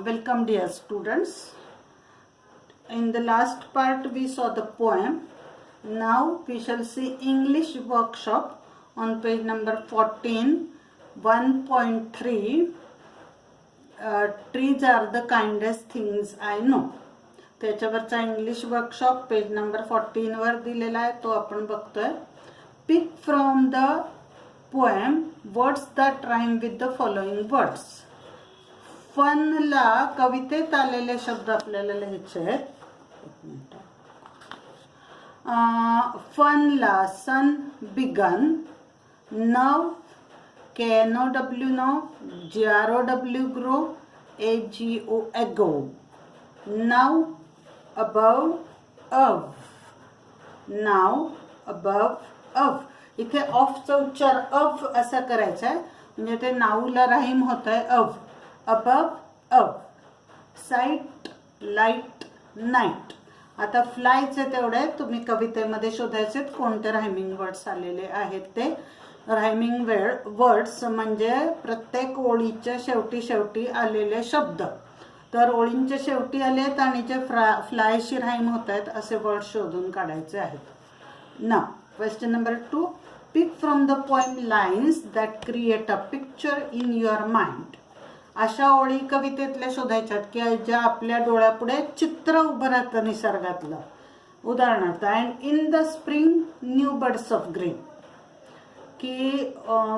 Welcome dear students. In the last part we saw the poem. Now we shall see English workshop on page number 14, 1.3. Trees are the kindest things I know. त्याच्यावरचा English workshop page number 14 वर दिलेला आहे, तो आपण बघतोय. Pick from the poem words that rhyme with the following words. फनला कवितेत आलेले शब्द आपल्याला लिहायचे आहेत. फनला sun begin, know KNOW know, GROW grow, AGO ago, now above of, now above of. इथे ऑफचा उच्चार of असा करायचा आहे, म्हणजे ते नाऊला राहीम होत आहे. of, above of, site, light, night. आता फ्लायचे तेवढे तुम्ही कवितेमध्ये शोधायचे कोणते रायमिंग वर्ड्स आलेले आहेत ते. रायमिंग वर्ड्स म्हणजे प्रत्येक ओळीच्या शेवटी आलेले शब्द. तर ओळींच्या शेवटी आलेत आणि जे फ्लायशी राईम होत आहेत असे वर्ड शोधून काढायचे आहेत. ना question number 2. Pick from the poem lines that create a picture in your mind. अशा ओळी कवितेतल्या शोधायच्यात की ज्या आपल्या डोळ्यापुढे चित्र उभं राहतं निसर्गातलं. उदाहरणार्थ, and in the spring new birds of green, की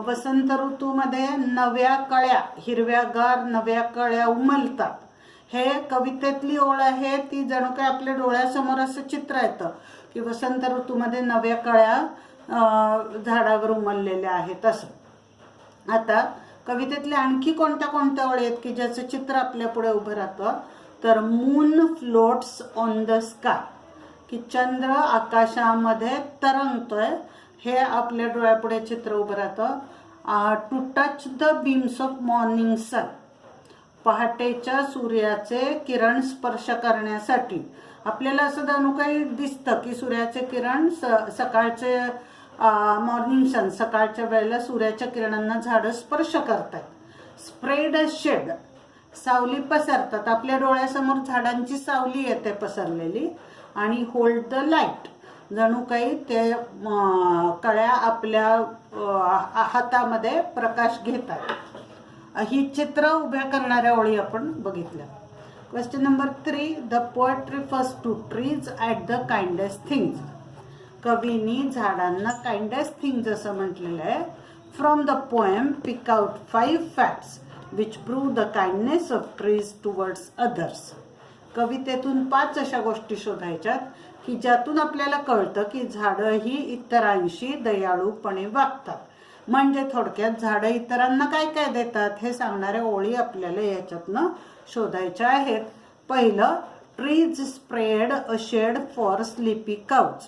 वसंत ऋतूमध्ये नव्या कळ्या, हिरव्यागार नव्या कळ्या उमलतात. हे कवितेतली ओळ आहे, ती जणू काय आपल्या डोळ्यासमोर असं चित्र येतं की वसंत ऋतूमध्ये नव्या कळ्या झाडावर उमललेल्या आहेत असं. आता कवितेतले आणखी कोणत्या ओळी आहेत की ज्याचं चित्र आपल्या पुढे उभं राहतं. तर moon floats on the sky, की चंद्र आकाशामध्ये तरंगतोय, हे आपल्या डोळ्यापुढे चित्र उभं राहतं. To touch the beams of morning sun, पहाटेच्या सूर्याचे किरण स्पर्श करण्यासाठी. आपल्याला असं जणू काही दिसतं की सूर्याचे किरण सकाळचे मॉर्निंग सन, सकाळच्या वेळेला सूर्याच्या किरणांना झाडं स्पर्श करतात. स्प्रेड अ शेड, सावली पसरतात, आपल्या डोळ्यासमोर झाडांची सावली येते पसरलेली. आणि होल्ड द लाईट, जणू काही ते कळ्या आपल्या हातामध्ये प्रकाश घेतात. ही चित्र उभ्या करणाऱ्या ओळी आपण बघितल्या. Question number 3. The poet refers to trees at the kindest things. कवीनी झाडांना काइंडेस्ट थिंग्स असं म्हटलेलं आहे. From the poem pick out 5 facts which prove the kindness of trees towards others. कवितेतून 5 अशा गोष्टी शोधायच्यात की ज्यातून आपल्याला कळतं की झाडं ही इतरांशी दयाळूपणे वागतात. म्हणजे थोडक्यात झाडं इतरांना काय काय देतात हे सांगणाऱ्या ओळी आपल्याला याच्यातनं शोधायच्या आहेत. पहिलं, trees spread a shade for sleepy cows,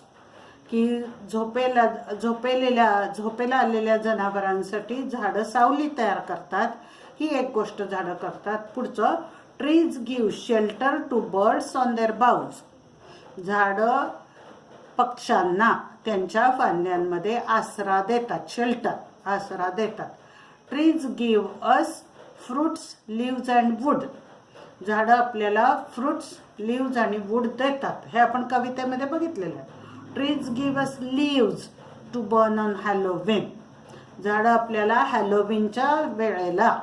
की झोपेला आलेल्या जनावरांसाठी झाडं सावली तयार करतात. ही एक गोष्ट झाडं करतात. पुढचं, trees give shelter to birds on their boughs. झाडं पक्ष्यांना त्यांच्या फांद्यांमध्ये आसरा देतात, शेल्टर, आसरा देतात. Trees give us fruits, leaves and wood. झाडं आपल्याला फ्रुट्स, लिव्ज आणि वूड देतात. हे आपण कवितेमध्ये बघितलेलं आहे. Trees give us leaves to burn on Halloween. झाडं आपल्याला हॅलोवीनच्या वेळेला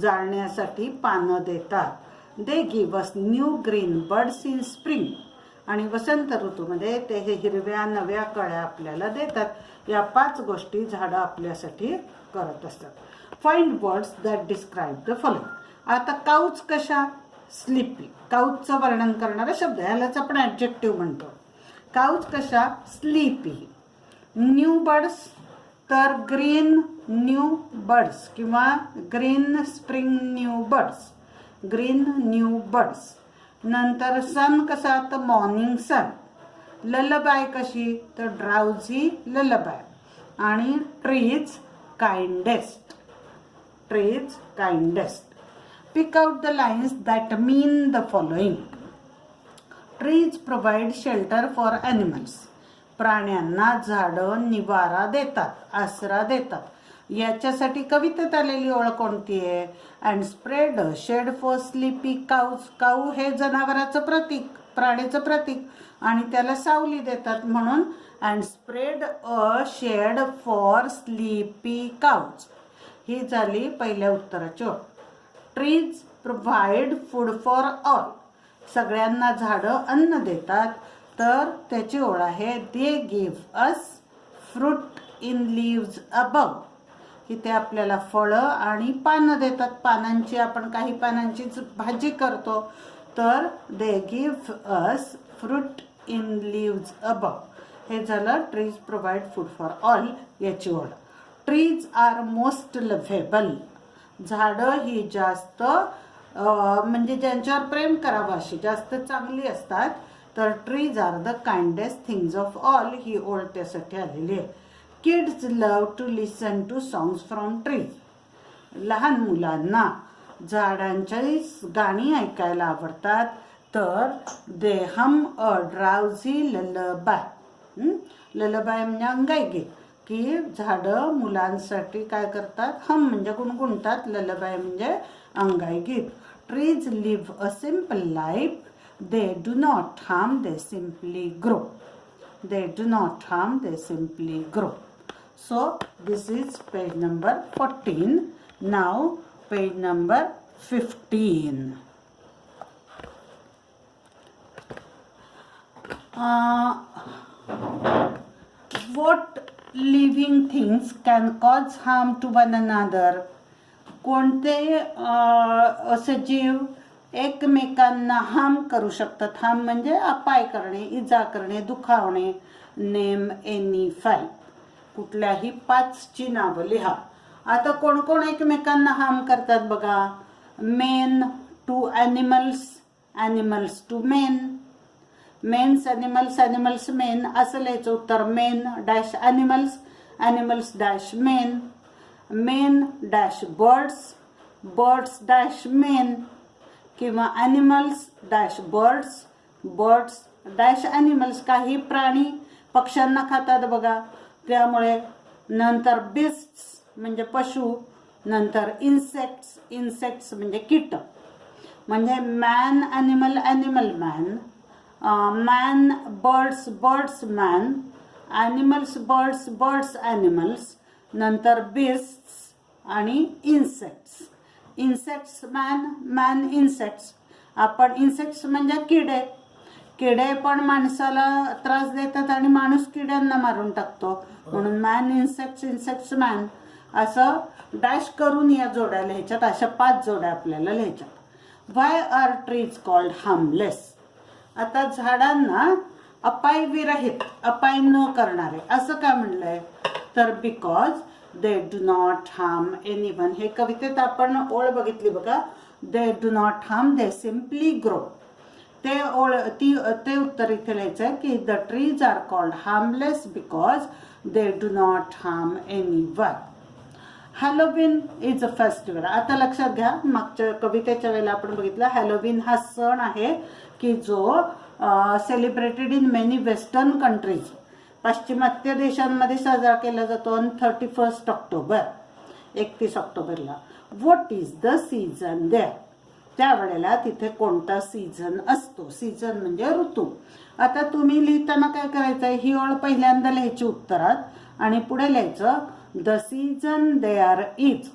जाळण्यासाठी पानं देतात. They give us new green birds in spring. आणि वसंत ऋतूमध्ये ते हे हिरव्या नव्या कळ्या आपल्याला देतात. या 5 गोष्टी झाडं आपल्यासाठी करत असतात. Find words that describe the following. आता काऊच कशा? स्लीपी, काऊचचं वर्णन करणारा शब्द, ह्यालाच आपण ॲडजेक्टिव्ह म्हणतो. काऊच कशा? स्लीपी. न्यू बर्ड्स, तर ग्रीन न्यू बर्ड्स किंवा green spring new birds, green new birds. नंतर सन कसा? तर मॉर्निंग सन. ललबाय कशी? तर ड्राउझी ललबाय. आणि trees kindest, trees kindest. Pick out the lines that mean the following. Trees provide shelter for animals. प्राण्यांना झाडं निवारा देतात, आसरा देतात. याच्यासाठी कवितेत आलेली ओळ कोणती आहे? And spread a shade for sleepy cows. Cow हे जनावराचं प्रतीक, प्राण्याचं प्रतीक, आणि त्याला सावली देतात म्हणून and spread a shade for sleepy cows. ही झाली पहिल्या उत्तराची ओळ. Trees provide food for all. सगळ्यांना झाडं अन्न देतात, तर त्याची ओळ आहे they give us fruit in leaves above. इथे आपल्याला फळं आणि पानं देतात. पानांची आपण काही पानांचीच भाजी करतो, तर they give us fruit in leaves above. हे झालं trees provide food for all याची ओळ. Trees are most lovable. झाडं ही जास्त म्हणजे ज्यांच्यावर प्रेम करावं अशी जास्त चांगली असतात, तर trees are the kindest things of all ही ओळ त्यासाठी आलेली आहे. Kids love to listen to songs from trees. लहान मुलांना झाडांची गाणी ऐकायला आवडतात, तर दे हम अ ड्राउझी ललबाय. ललबाय म्हणजे अंगाईगीत, की झाडं मुलांसाठी काय करतात? हम म्हणजे गुणगुणतात, ललबाय म्हणजे अंगाईगीत. Trees live a simple life. They do not harm, they simply grow. They do not harm, they simply grow. So this is page number 14. Now page number 15. What living things can cause harm to one another? कोणते असे जीव एकमेकांना harm करू शकतात? Harm म्हणजे अपाय करणे, इजा करणे, दुखावणे. Name any 5. कुठल्याही 5ची नावं लिहा. आता कोण कोण एकमेकांना हार्म करतात बघा. Men to animals, animals to men, mens animals, animals men असं लिहायचं उत्तर. Men dash animals, animals dash men, men dash birds, birds dash men, किंवा animals dash birds, birds dash animals. काही प्राणी पक्ष्यांना खातात बघा, त्यामुळे. नंतर बिस्ट्स म्हणजे पशु, नंतर इन्सेक्ट्स, इन्सेक्ट्स म्हणजे कीटक. म्हणजे man animal, animal man, man birds, birds man, animals birds, birds animals, नंतर बिस्ट्स आणि insects. Insects man, man insects. आपण इन्सेक्ट्स म्हणजे किडे, किडे पण माणसाला त्रास देतात आणि माणूस किड्यांना मारून टाकतो, म्हणून मॅन इन्सेक्ट्स, इन्सेक्ट्स मॅन असं डॅश करून या जोड्या लिहायच्यात. अशा 5 जोड्या आपल्याला लिहायच्यात. व्हाय आर ट्रीज कॉल्ड हार्मलेस? आता झाडांना अपायविरहित, अपाय न करणारे असं का म्हणलंय? तर because they do not harm anyone. हे कवितेत आपण ओळ बघितली बघा. They do not harm, they simply grow. ते ओळ ते उत्तर इथे लिहायचं आहे की the trees are called harmless because they do not harm anyone. Halloween is a festival. आता लक्षात घ्या, मागच्या कवितेच्या वेळेला आपण बघितलं हॅलोवीन हा सण आहे की जो celebrated in many western countries, पाश्चिमात्य देशांमध्ये साजरा केला जातो ऑन 31 ऑक्टोबर, 31 ऑक्टोबरला. What is the season there? त्यावेळेला तिथे कोणता सीझन असतो? सीझन म्हणजे ऋतू. आता तुम्ही लिहिताना काय करायचं आहे, ही ओळ पहिल्यांदा लिहायची उत्तरात आणि पुढे लिहायचं द सीझन देअर इज.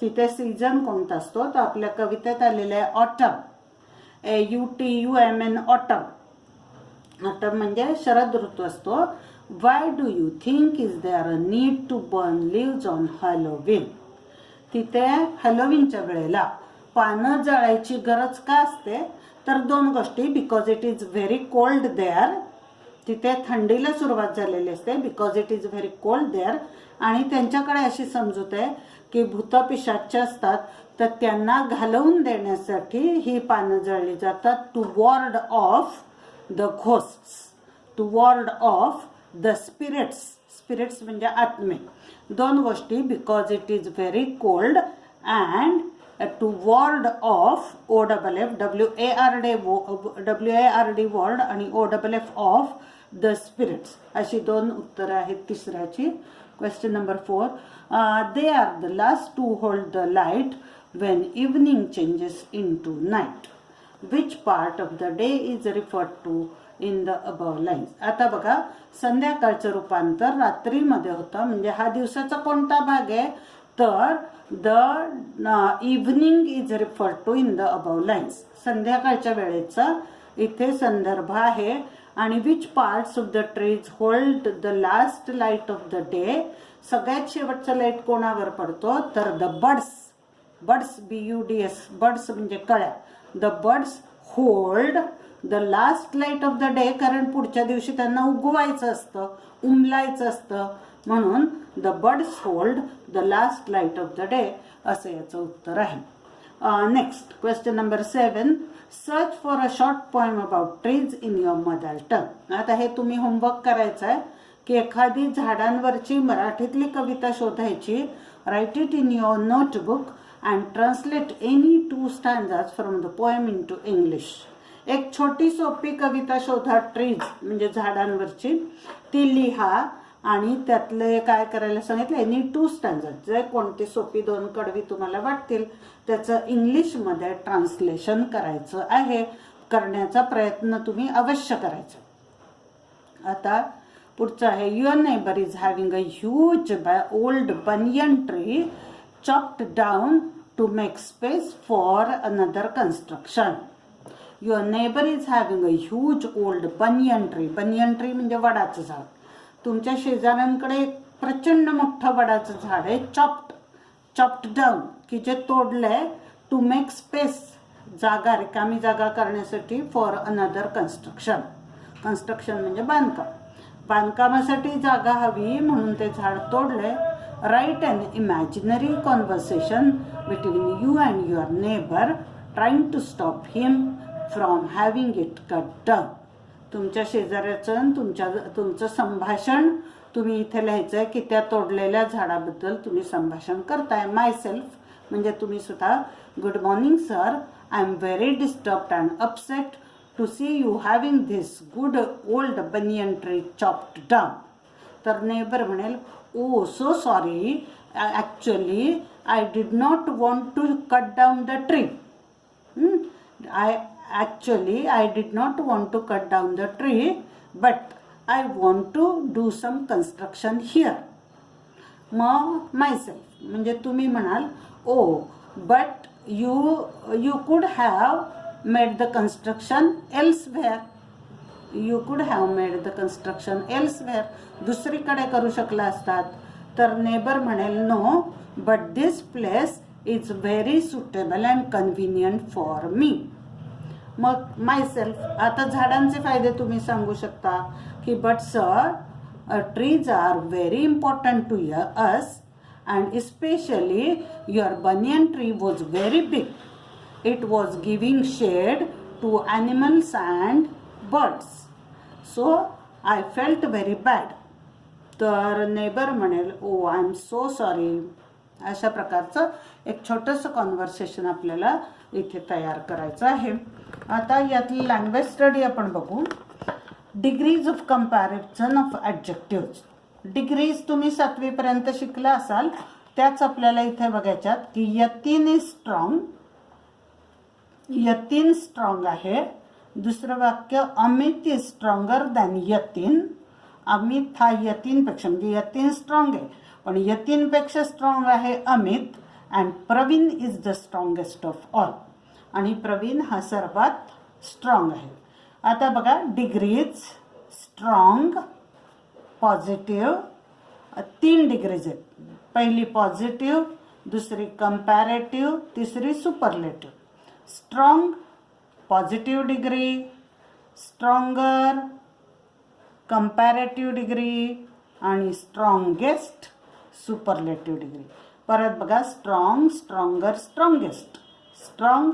तिथे सीझन कोणता असतो? तर आपल्या कवितेत आलेलं आहे ऑटम, AUTUMN ऑटम. ऑटम म्हणजे शरद ऋतू असतो. Why do you think is there a need to burn leaves on Halloween? तिथे हॅलोवीनच्या वेळेला पानं जाळायची गरज का असते? तर 2 गोष्टी. Because it is very cold there, तिथे थंडीला सुरुवात झालेली असते, because it is very cold there. आणि त्यांच्याकडे अशी समजूत आहे की भूतपिशाच्य असतात, तर त्यांना घालवून देण्यासाठी ही पानं जळली जातात. To ward off the ghosts, to ward off the spirits. Spirits म्हणजे आत्मे. 2 गोष्टी. Because it is very cold and to ward off OFF, WARD ward आणि OFF ऑफ द स्पिरिट्स. अशी 2 उत्तरं आहेत तिसऱ्याची. Question number 4. They are the last to hold the light when evening changes into night. Which part of the day is referred to in the above lines? आता बघा, संध्याकाळचं रूपांतर रात्रीमध्ये होतं, म्हणजे हा दिवसाचा कोणता भाग आहे? तर the evening is referred to in the above lines. संध्याकाळच्या वेळेचा इथे संदर्भ आहे. आणि which parts of the trees hold the last light of the day? सगळ्यात शेवटचा लाईट कोणावर पडतो? तर द बर्ड्स. BUDS, बर्ड्स म्हणजे कळ्या. The birds hold the last light of the day, कारण पुढच्या दिवशी त्यांना उगवायचं असतं, उमलायचं असतं, म्हणून the birds hold the last light of the day, असं याचं उत्तर आहे. Next question number 7. Search for a short poem about trees in your mother tongue. आता हे तुम्ही होमवर्क करायचं आहे की एखादी झाडांवरची मराठीतली कविता शोधायची. Write it in your notebook and translate any 2 stanzas from the poem into English. एक छोटी सोपी कविता शोधा, ट्रीज म्हणजे झाडांवरची, ती लिहा आणि त्यातले काय करायला सांगितलं, एनी 2 स्टँजाज, जे कोणती सोपी 2 कडवी तुम्हाला वाटतील त्याचं इंग्लिशमध्ये ट्रान्सलेशन करायचं आहे. करण्याचा प्रयत्न तुम्ही अवश्य करायचा. आता पुढचं आहे. Your neighbour is having a huge old banyan tree chopped down to make space for another construction. Your neighbor is having a huge old banyan tree. Banyan tree म्हणजे वडाचं झाड. तुमच्या शेजाऱ्यांकडे एक प्रचंड मोठं वडाचं झाड आहे. chopped down की जे तोडलंय, to make space जागा, रिकामी जागा करण्यासाठी, for another construction. construction म्हणजे बांधकाम. बांधकामासाठी जागा हवी म्हणून ते झाड तोडलंय. Write an imaginary conversation between you and your neighbor, trying to stop him from having it cut down. तुमच्या शेजाऱ्याचं तुमचं संभाषण तुम्ही इथे लिहायचं आहे की त्या तोडलेल्या झाडाबद्दल तुम्ही संभाषण करताय. माय सेल्फ म्हणजे तुम्ही स्वतः. Good morning sir, I am very disturbed and upset to see you having this good old banyan tree chopped down. तर नेबर म्हणेल, oh so sorry, actually I did not want to cut down the tree. I did not want to cut down the tree, but I want to do some construction here. मग myself म्हणजे तुम्ही म्हणाल, oh but you could have made the construction elsewhere. You could have made the construction elsewhere. दुसरीकडे करू शकला असतात. तर neighbour म्हणेल, no but this place is very suitable and convenient for me. मग माय सेल्फ. आता झाडांचे फायदे तुम्ही सांगू शकता की but sir, trees are very important to us and especially your banyan tree was very big. It was giving shade to animals and birds. So I felt very bad. तर neighbour म्हणेल, oh I am so sorry. अशा प्रकारचं एक छोटंसं conversation आपल्याला इथे तयार करायचं आहे. आता यातली लँग्वेज स्टडी आपण बघू. Degrees of comparison of adjectives. Degrees तुम्ही 7वी पर्यंत शिकला असाल, त्याच आपल्याला इथे बघायच्यात की Yatin is strong. Yatin strong आहे. दुसरं वाक्य, Amit is stronger than Yatin. Amit हा यतीनपेक्षा, म्हणजे यतीन स्ट्रॉंग आहे पण यतीनपेक्षा स्ट्रॉंग आहे Amit. And Praveen is the strongest of all. आणि प्रवीण हा सर्वात स्ट्रॉंग आहे. आता बघा, डिग्रीज, स्ट्रॉंग, पॉझिटिव्ह, 3 डिग्रीज आहेत. पहिली पॉझिटिव्ह, दुसरी कंपॅरेटिव्ह, तिसरी superlative. Strong positive degree, stronger comparative degree आणि स्ट्रॉंगेस्ट सुपरलेटिव्ह डिग्री. परत बघा, strong, stronger, strongest. Strong,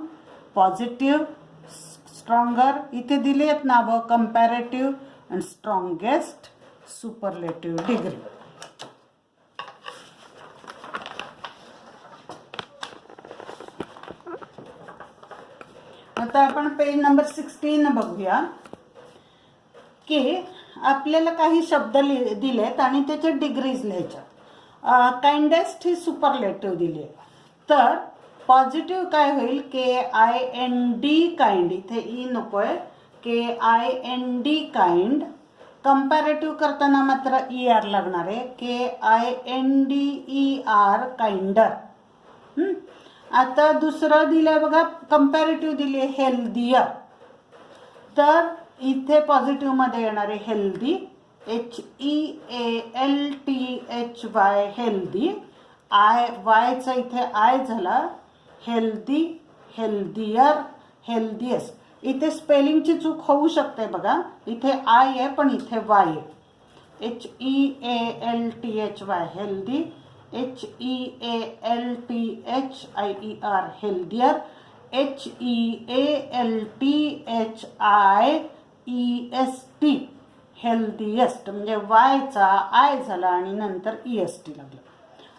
positive, stronger इथे दिली आहेत नावं, कंपॅरेटिव्ह आणि स्ट्रॉंगेस्ट सुपरलेटिव्ह डिग्री. आता आपण पेज नंबर 16 बघूया की आपल्याला काही शब्द दिलेत आणि त्याच्या डिग्रीज लिहायच्या. काइंडेस्ट ही सुपरलेटिव्ह दिली आहे. तर पॉझिटिव्ह काय होईल, KIND काइंड, इथे ई नको आहे, KIND काइंड. कंपॅरेटिव्ह करताना मात्र ER लागणार आहे, KINDER काइंडर. आता दुसरं दिलंय बघा, कंपॅरेटिव्ह दिली आहे हेल्दियर. तर इथे पॉझिटिव्ह मध्ये येणार आहे हेल्दी, HEALTHY हेल्दी. वायचा इथे आय झाला, हेल्दी, हेल्दियर, हेल्दिएस्ट. इथे स्पेलिंगची चूक होऊ शकते बघा, इथे आय आहे पण इथे वाय आहे. HEALTHY healthy, HEALTHIER healthier, HEALTHIEST healthiest. म्हणजे वायचा आय झाला आणि नंतर EST लागला.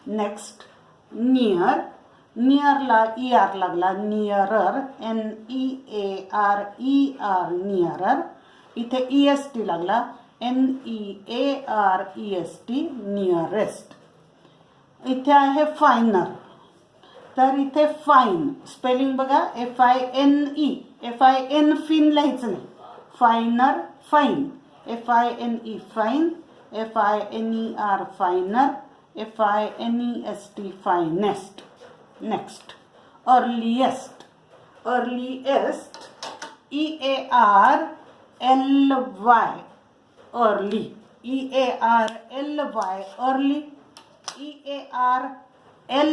Next near. नियरला ER लागला, नियरर, NEARER नियरर. इथे EST लागला, NEAREST नियरेस्ट. इथे आहे फायनर. तर इथे फाईन, स्पेलिंग बघा, FINE, FIN फिन लिहायचं नाही, finer, fine, FINE fine, FINER finer, FINEST finest. Next earliest. Earliest, EARLY early, EARLY early, EARLI.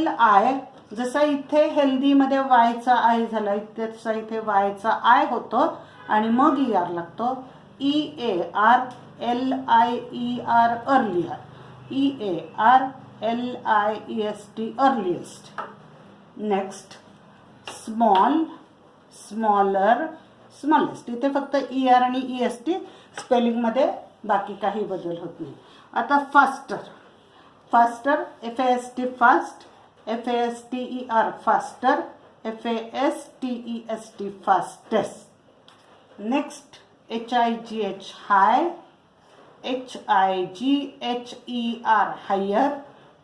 जसा इथे हेल्दीमध्ये वायचा आय झाला, तसा इथे वायचा आय होतो आणि मग ER लागतो. EARLIER earlier, EARLIEST earliest. Next small, smaller, smallest. इथे फक्त ER आणि EST स्पेलिंगमध्ये, बाकी काही बदल होत नाही. आता faster. Faster, FAST fast, FASTER faster, FASTEST fastest. Next HIGH हाय, HIGHER हायर,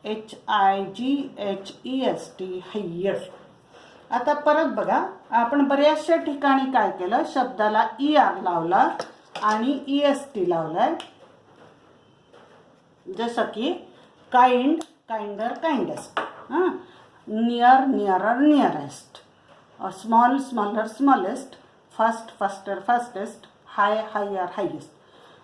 HIGHEST हायेस्ट. आता परत बघा, आपण बऱ्याचशा ठिकाणी काय केलं, शब्दाला ER लावला आणि EST लावलाय. जसं की kind, kinder, kindest. Near, nearer, nearest. Small, smaller, smallest. Fast, faster, fastest. High, higher, highest.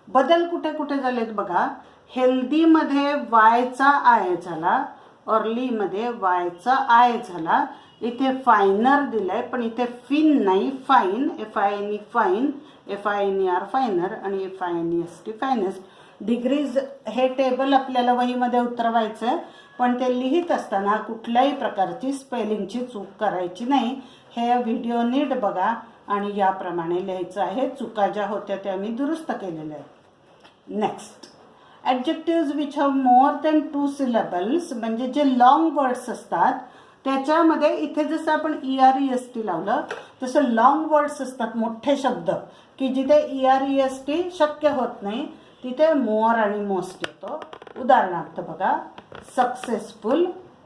बदल कुठे कुठे झालेत बघा. हेल्दीमध्ये वायचा आय झाला, अर्लीमध्ये वायचा आय झाला. इथे फायनर दिलंय पण इथे फिन नाही, फाईन, FINE फाईन, FINER फायनर आणि FINEST फायनेस्ट. डिग्रीज हे टेबल आपल्याला वहीमध्ये उतरवायचं, पण ते लिहित असताना कुठल्याही प्रकारची स्पेलिंगची चूक करायची नाही. हे व्हिडिओ नीट बघा आणि याप्रमाणे लिहायचं आहे. चुका ज्या होत्या त्या मी दुरुस्त केलेल्या आहेत. Next adjectives which have more than 2 syllables, म्हणजे जे लॉंग वर्ड्स असतात त्याच्यामध्ये इथे जसं आपण EREST लावलं तसं लॉंग वर्ड्स असतात, मोठे शब्द, की जिथे EREST शक्य होत नाही तिथे मोर आणि मोस्ट येतो. उदाहरणार्थ बघा, successful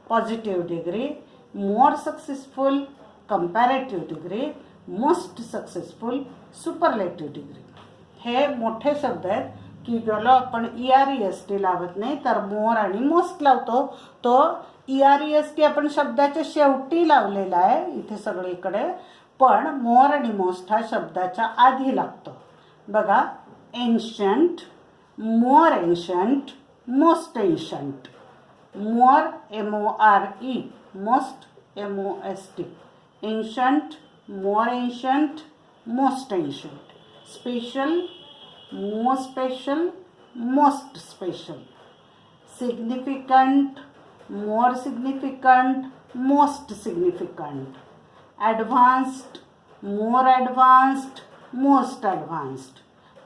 positive degree, more successful comparative degree, most successful superlative degree. हे मोठे शब्द आहेत की ज्याला आपण EREST लावत नाही तर मोर आणि मोस्ट लावतो. तो EREST आपण शब्दाच्या शेवटी लावलेला आहे इथे सगळीकडे, पण मोर आणि मोस्ट हा शब्दाच्या आधी लागतो. बघा, ancient, more ancient, most ancient. More MORE, most MOST. Ancient, more ancient, most ancient. Special, more special, most special. Significant, more significant, most significant. Advanced, more advanced, most advanced.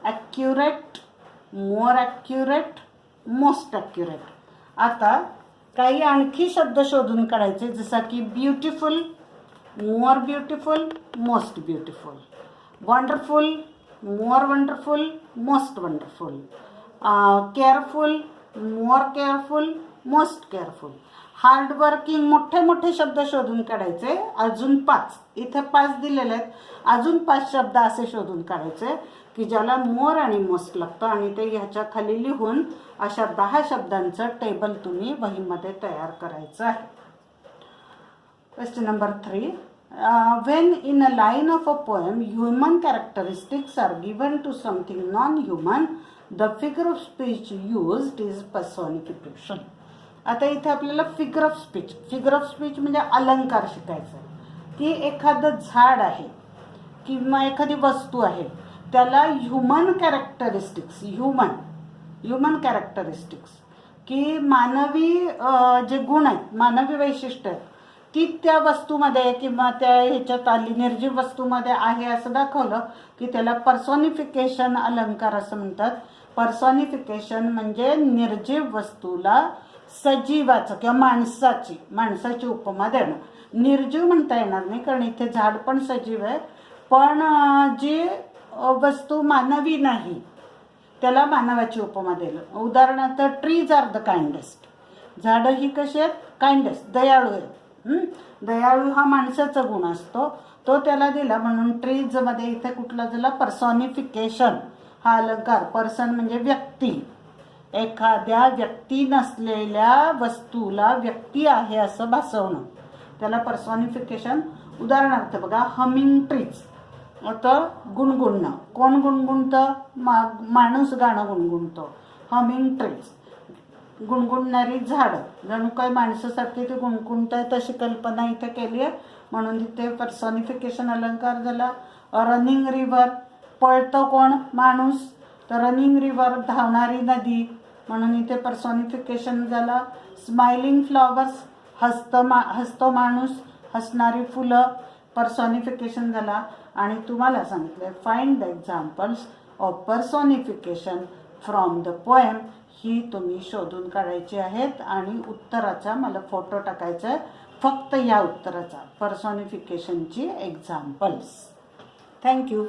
Accurate, more accurate, most accurate. आता काही आणखी शब्द शोधून काढायचे, जसा की beautiful, more beautiful, most beautiful. Wonderful, more wonderful, most wonderful. Careful, more careful, most careful. Hardworking, मोठे मोठे शब्द शोधून काढायचे. अजून 5, इथे 5 दिलेले आहेत. अजून 5 शब्द असे शोधून काढायचे की ज्याला मोर आणि मोस्ट लागतं आणि ते ह्याच्या खाली लिहून अशा 10 शब्दांचं टेबल तुम्ही वहीमध्ये तयार करायचं आहे. Question number 3. When in a line of a poem human characteristics are given to something non-human, the figure of speech used is personification. आता इथे आपल्याला फिगर ऑफ स्पीच म्हणजे अलंकार शिकायचं आहे की एखादं झाड आहे किंवा एखादी वस्तू आहे त्याला ह्युमन कॅरेक्टरिस्टिक्स की मानवी जे गुण आहेत, मानवी वैशिष्ट्य आहेत ती त्या वस्तूमध्ये किंवा त्या ह्याच्यात आली, निर्जीव वस्तूमध्ये आहे असं दाखवलं की त्याला पर्सॉनिफिकेशन अलंकार असं म्हणतात. पर्सॉनिफिकेशन म्हणजे निर्जीव वस्तूला सजीवाचं किंवा माणसाची उपमा देणं. निर्जीव म्हणता येणार नाही कारण इथे झाड पण सजीव आहे, पण जी वस्तू मानवी नाही त्याला मानवाची उपमा दिलं. उदाहरणार्थ ट्रीज आर द काइंडेस्ट. झाडं ही कशी आहेत? काइंडेस्ट, दयाळू आहेत. दयाळू हा माणसाचा गुण असतो, तो त्याला दिला म्हणून ट्रीजमध्ये इथे कुठला झाला? पर्सॉनिफिकेशन हा अलंकार. पर्सन म्हणजे व्यक्ती, एखाद्या व्यक्ती नसलेल्या वस्तूला व्यक्ती आहे असं भासवणं, त्याला पर्सॉनिफिकेशन. उदाहरणार्थ बघा, हमिंग ट्रीज, आता गुणगुणणं. कोण गुणगुणतं? माणूस गाणं गुणगुणतो. हमिंग ट्रीज, गुणगुणणारी झाडं, जणू काही माणसासारखी ते गुणगुणताय तशी कल्पना इथे केली आहे म्हणून इथे पर्सॉनिफिकेशन अलंकार झाला. रनिंग रिव्हर, पळतं कोण? माणूस, तर रनिंग रिव्हर धावणारी नदी म्हणून इथे पर्सॉनिफिकेशन झाला. स्माइलिंग फ्लॉवर्स, हसतो माणूस, हसणारी फुलं, पर्सॉनिफिकेशन झाला. आणि तुम्हाला सांगितलं find the examples of personification from the poem. ही तुम्ही शोधून काढायची आहेत आणि उत्तराचा मला फोटो टाकायचा आहे, फक्त या उत्तराचा, पर्सॉनिफिकेशनची एक्झाम्पल्स. थँक्यू.